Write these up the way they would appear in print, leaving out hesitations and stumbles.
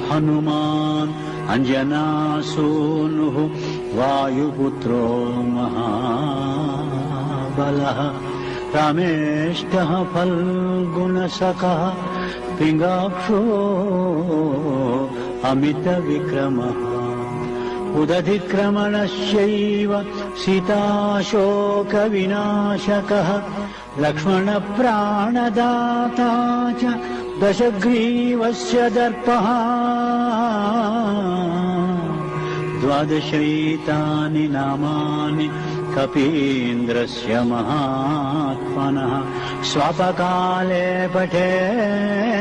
హనుమాన్ అంజనాసూనుః వాయుపుత్రో మహాబలః రామేష్టః ఫల్గుణసఖః పింగాక్షో అమితవిక్రమః ఉదధిక్రమణశ్చైవ సీతాశోకవినాశకః లక్ష్మణప్రాణదాతా చ దశగ్రీవస్య దర్పః ద్వాదశైతాని నామాని కపీంద్రస్య మహాత్మనః స్వపకాలే పఠే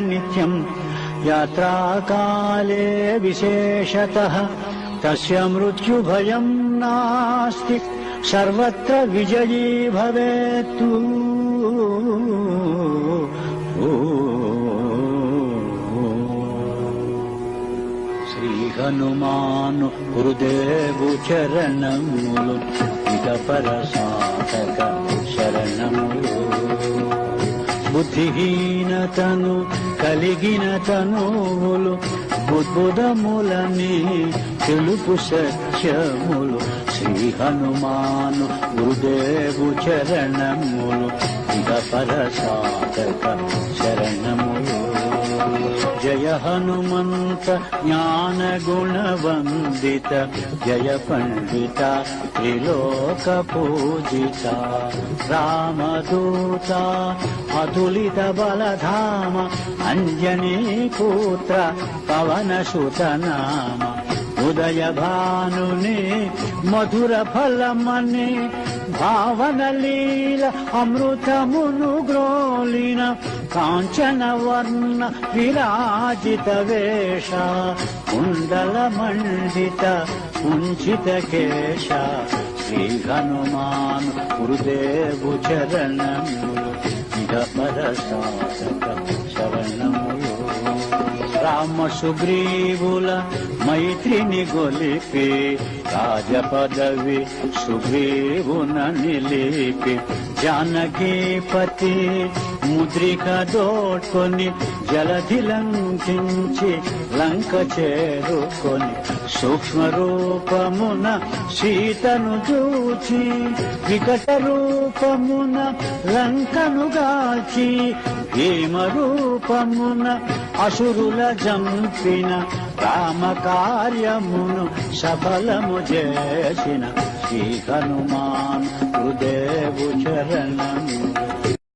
నిత్యం యాత్రాకాలే విశేషతః తస్య మృత్యుభయం నాస్తి సర్వత్ర విజయీ భవేత్తు. శ్రీ హనుమాను గురుదేవు చరణములు ఇతపర సాధక శరణములు. బుద్ధిహీనతను కలిగిన తనువులు బుద్బుదములని తెలుపు సత్యములు. శ్రీ హనుమాను గురుదేవు చరణములు ఇతపర సాధక శరణములు. జయ హనుమంత జ్ఞాన గుణవందిత జయ పండిత త్రిలోక పూజిత రామదూత అతులిత బలధామ అంజనీ పుత్ర పవన సుత నామ ఉదయ భానుని మధుర ఫలమని భావన లీల అమృతమును గ్రోలిన కాంచన వర్ణ విరాజిత వేష కుండల మండిత కుంచిత కేశ. శ్రీ హనుమాన్ గురుదేవు చరణములు ఇతపర సాధక శరణములు. రామ సుగ్రీవుల మైత్రిని గొలిపి రాజపదవి సుగ్రీవున నిలిపి జానకీపతి ముద్రిక దోడ్కొని జలధి లంకించి లంక చేరుకొని సూక్ష్మ రూపమున సీతను చూచి వికట రూపమున లంకను గాల్చి భీమ రూపమున అసురుల జంపిన రామ కార్యమును సఫలము చేసిన శ్రీ హనుమాన్ గురుదేవు చరణములు